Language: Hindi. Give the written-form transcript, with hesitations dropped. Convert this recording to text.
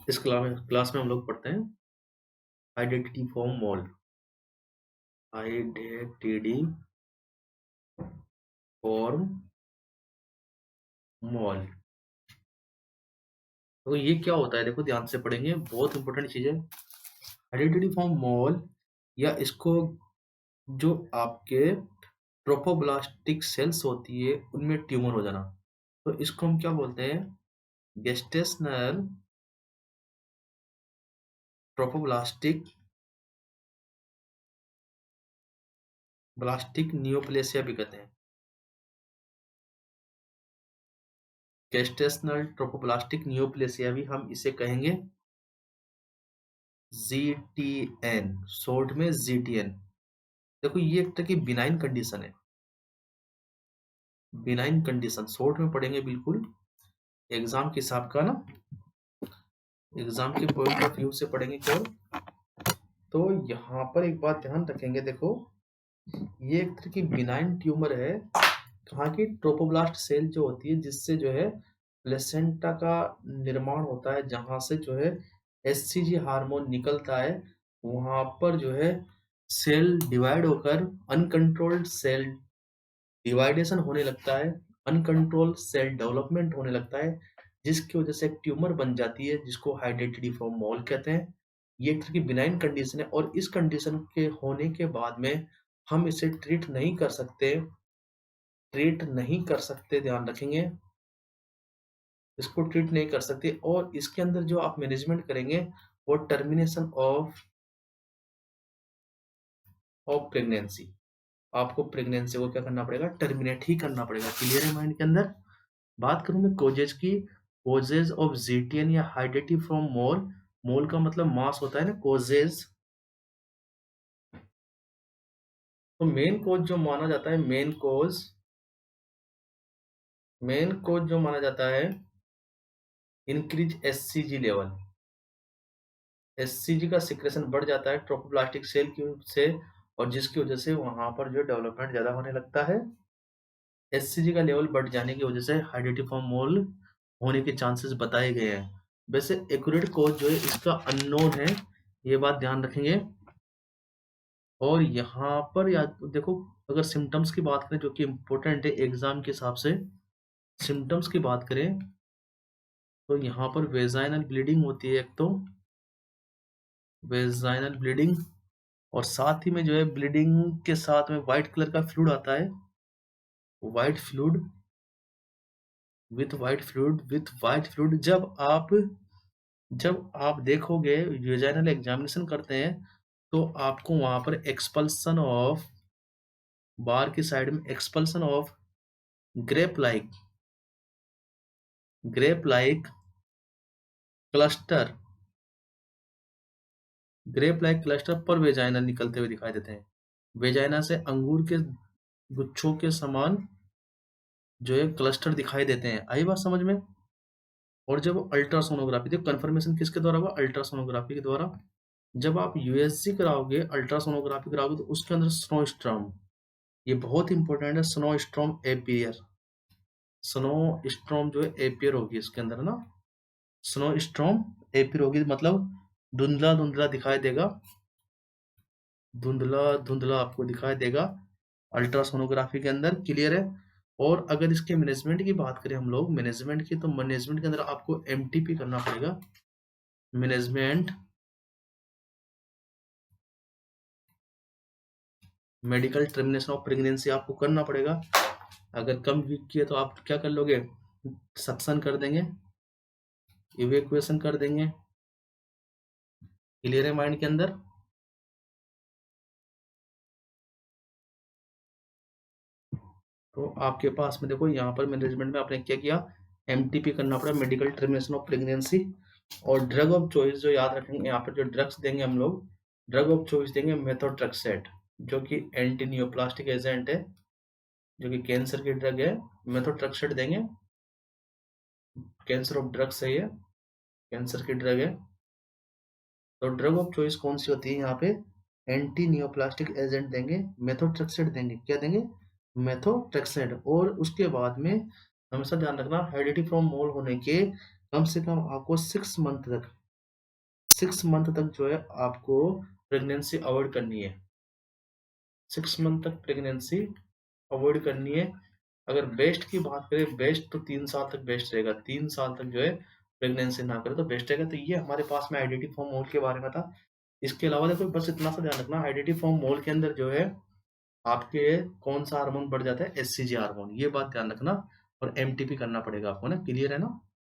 इस क्लास में हम लोग पढ़ते हैं identity form mall. Identity form mall, तो ये क्या होता है? देखो ध्यान से पढ़ेंगे, बहुत इंपॉर्टेंट चीज है। आइडेंटिटी फॉर्म मॉल, या इसको जो आपके ट्रोफोब्लास्टिक सेल्स होती है उनमें ट्यूमर हो जाना, तो इसको हम क्या बोलते हैं? गेस्टेशनल ट्रोफोब्लास्टिक ब्लास्टिक नियोप्लेसिया भी कहते हैं। गेस्टेशनल ट्रोफोब्लास्टिक नियोप्लेसिया भी हम इसे कहेंगे जीटीएन, शॉर्ट में जीटीएन। देखो ये एक तरह की बिनाइन कंडीशन है, बिनाइन कंडीशन शॉर्ट में पढ़ेंगे बिल्कुल एग्जाम के हिसाब का ना, एग्जाम के पॉइंट ऑफ व्यू से पढ़ेंगे केवल। तो यहाँ पर एक बात ध्यान रखेंगे, देखो ये एक तरह की बिनाइन ट्यूमर है, कहाँ की? ट्रोपोब्लास्ट सेल जो होती है, जिससे जो है प्लेसेंटा का निर्माण होता है, जहां से जो है एचसीजी हार्मोन निकलता है, वहां पर जो है सेल डिवाइड होकर अनकंट्रोल्ड सेल डिवाइडेशन होने लगता है, अनकंट्रोल्ड सेल डेवलपमेंट होने लगता है, जिसकी वजह से एक ट्यूमर बन जाती है, जिसको आइडेंटिटी फॉर्म मॉल कहते हैं। ये एक तरह की बिनाइन कंडीशन है, और इस कंडीशन के होने के बाद में हम इसे ट्रीट नहीं कर सकते, ट्रीट नहीं कर सकते, ध्यान रखेंगे, इसको ट्रीट नहीं कर सकते। और इसके अंदर जो आप मैनेजमेंट करेंगे वो टर्मिनेशन ऑफ प्रेगनेंसी, आपको प्रेगनेंसी को क्या करना पड़ेगा? टर्मिनेट ही करना पड़ेगा। क्लियर है माइंड के अंदर? बात करूं मैं कोजेज की, कोजेज ऑफ जीटीएन या आइडेंटिटी फ्रॉम मोल, मोल का मतलब मास होता है ना, कोजेज। तो मेन कोज जो माना जाता है, मेन कोज जो माना जाता है, इंक्रीज एससीजी लेवल, एससीजी का सिक्रेशन बढ़ जाता है ट्रोफोब्लास्टिक सेल की से, और जिसकी वजह से वहां पर जो डेवलपमेंट ज्यादा होने लगता है। एससीजी का लेवल बढ़ जाने की वजह से आइडेंटिटी फॉर्म मोल होने के चांसेस बताए गए हैं। वैसे एक्यूरेट कोज जो है इसका अननोन है, ये बात ध्यान रखेंगे। और यहाँ पर याद देखो, अगर सिम्टम्स की बात करें जो कि इम्पोर्टेंट है एग्जाम के हिसाब से, सिम्टम्स की बात करें तो यहाँ पर वेजाइनल ब्लीडिंग होती है, एक तो वेजाइनल ब्लीडिंग, और साथ ही में जो है ब्लीडिंग के साथ में व्हाइट कलर का फ्लूइड आता है, white fluid with white fluid. जब आप देखोगे, वेजाइनल एग्जामिनेशन करते हैं, तो आपको वहां पर एक्सपल्सन ऑफ, बार की साइड में expulsion of grape like cluster, grape like cluster पर वेजाइना निकलते हुए दिखाई देते हैं। वेजाइना से अंगूर के गुच्छों के समान जो है क्लस्टर दिखाई देते हैं। आई बात समझ में? और जब अल्ट्रासोनोग्राफी, देखो कंफर्मेशन किसके द्वारा हुआ? अल्ट्रासोनोग्राफी के द्वारा। जब आप यूएसजी कराओगे, अल्ट्रासोनोग्राफी कराओगे, तो उसके अंदर स्नोस्ट्रॉम, ये बहुत इंपॉर्टेंट है, स्नोस्ट्रॉम एपियर, स्नोस्ट्रॉम जो है एपियर होगी इसके अंदर ना, स्नोस्ट्रॉम एपियर होगी, मतलब धुंधला धुंधला दिखाई देगा, धुंधला धुंधला आपको दिखाई देगा अल्ट्रासोनोग्राफी के अंदर। क्लियर है? और अगर इसके मैनेजमेंट की बात करें हम लोग, मैनेजमेंट की, तो मैनेजमेंट के अंदर आपको एमटीपी करना पड़ेगा, management medical termination of pregnancy आपको करना पड़ेगा। अगर कम वीक की है तो आप क्या कर लोगे? सक्शन कर देंगे, इवेक्युएशन कर देंगे। क्लियर है माइंड के अंदर? तो आपके पास में देखो, यहाँ पर मैनेजमेंट में आपने क्या किया? एमटीपी करना पड़ा, मेडिकल टर्मिनेशन ऑफ प्रेगनेंसी। और ड्रग ऑफ चॉइस जो याद रखेंगे, यहाँ पर जो ड्रग्स देंगे हम लोग, ड्रग ऑफ चॉइस देंगे मेथोट्रेक्सेट, जो कि एंटी नियोप्लास्टिक एजेंट है, जो कि कैंसर की ड्रग है। मेथोट्रेक्सेट देंगे, कैंसर ऑफ ड्रग्स है ये, कैंसर की ड्रग है। तो ड्रग ऑफ चॉइस कौन सी होती है यहाँ पे? एंटी नियोप्लास्टिक एजेंट देंगे, मेथोट्रेक्सेट देंगे। क्या देंगे? मेथोट्रेक्सेट। और उसके बाद में हमेशा ध्यान रखना, हेरिडिटी फ्रॉम मोल होने के कम से कम आपको 6 मंथ तक 6 मंथ तक जो है आपको प्रेगनेंसी अवॉइड करनी है। 6 मंथ तक प्रेगनेंसी अवॉइड करनी है। अगर बेस्ट की बात करें, बेस्ट तो 3 साल तक बेस्ट रहेगा। 3 साल तक जो है प्रेगनेंसी ना करे तो बेस्ट रहेगा। तो ये हमारे पास में आइडेंटिटी फॉर्म मोल के बारे में था। इसके अलावा देखो बस इतना सा ध्यान रखना, आइडेंटिटी फॉर्म मोल के अंदर जो है आपके कौन सा हार्मोन बढ़ जाता है, एचसीजी हार्मोन, ये बात ध्यान रखना। और एमटीपी करना पड़ेगा आपको ना, क्लियर है ना।